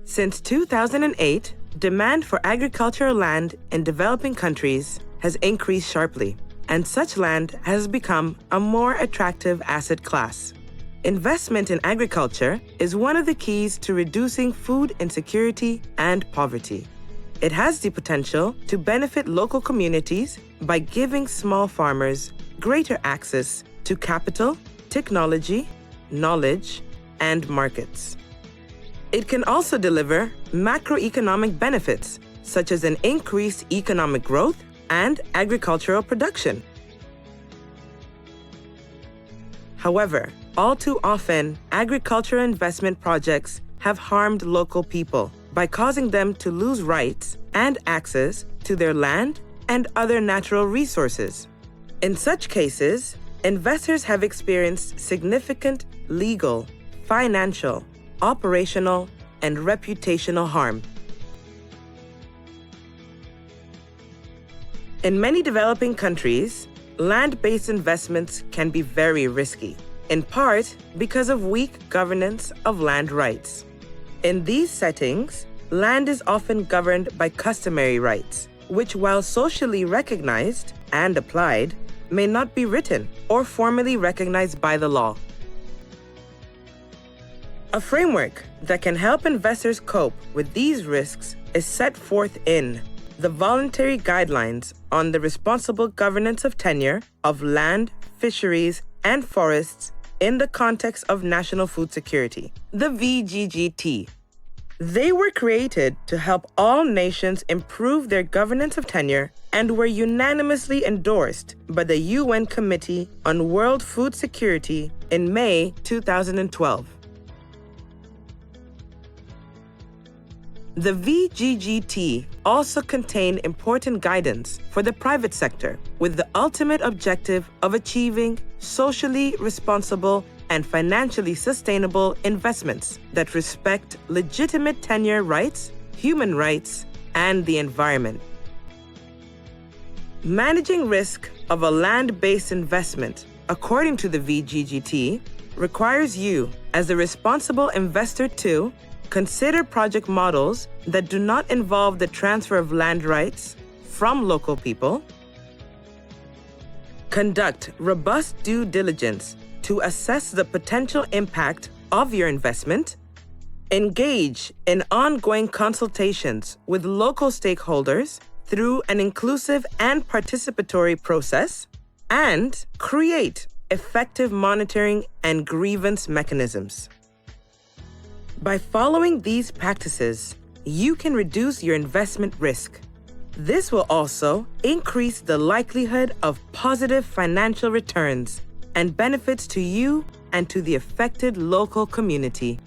Since 2008, demand for agricultural land in developing countries has increased sharply, and such land has become a more attractive asset class. Investment in agriculture is one of the keys to reducing food insecurity and poverty. It has the potential to benefit local communities by giving small farmers greater access to capital, technology, knowledge, and markets. It can also deliver macroeconomic benefits, such as an increased economic growth and agricultural production. However, all too often, agricultural investment projects have harmed local people by causing them to lose rights and access to their land and other natural resources. In such cases, investors have experienced significant legal, financial, operational, and reputational harm. In many developing countries, land-based investments can be very risky, in part because of weak governance of land rights. In these settings, land is often governed by customary rights, which, while socially recognized and applied, may not be written or formally recognized by the law. A framework that can help investors cope with these risks is set forth in the Voluntary Guidelines on the Responsible Governance of Tenure of Land, Fisheries, and Forests in the Context of National Food Security, the VGGT. They were created to help all nations improve their governance of tenure and were unanimously endorsed by the UN Committee on World Food Security in May 2012. The VGGT also contain important guidance for the private sector with the ultimate objective of achieving socially responsible and financially sustainable investments that respect legitimate tenure rights, human rights, and the environment. Managing risk of a land-based investment, according to the VGGT, requires you, as a responsible investor, to consider project models that do not involve the transfer of land rights from local people, conduct robust due diligence to assess the potential impact of your investment, engage in ongoing consultations with local stakeholders through an inclusive and participatory process, and create effective monitoring and grievance mechanisms. By following these practices, you can reduce your investment risk. This will also increase the likelihood of positive financial returns and benefits to you and to the affected local community.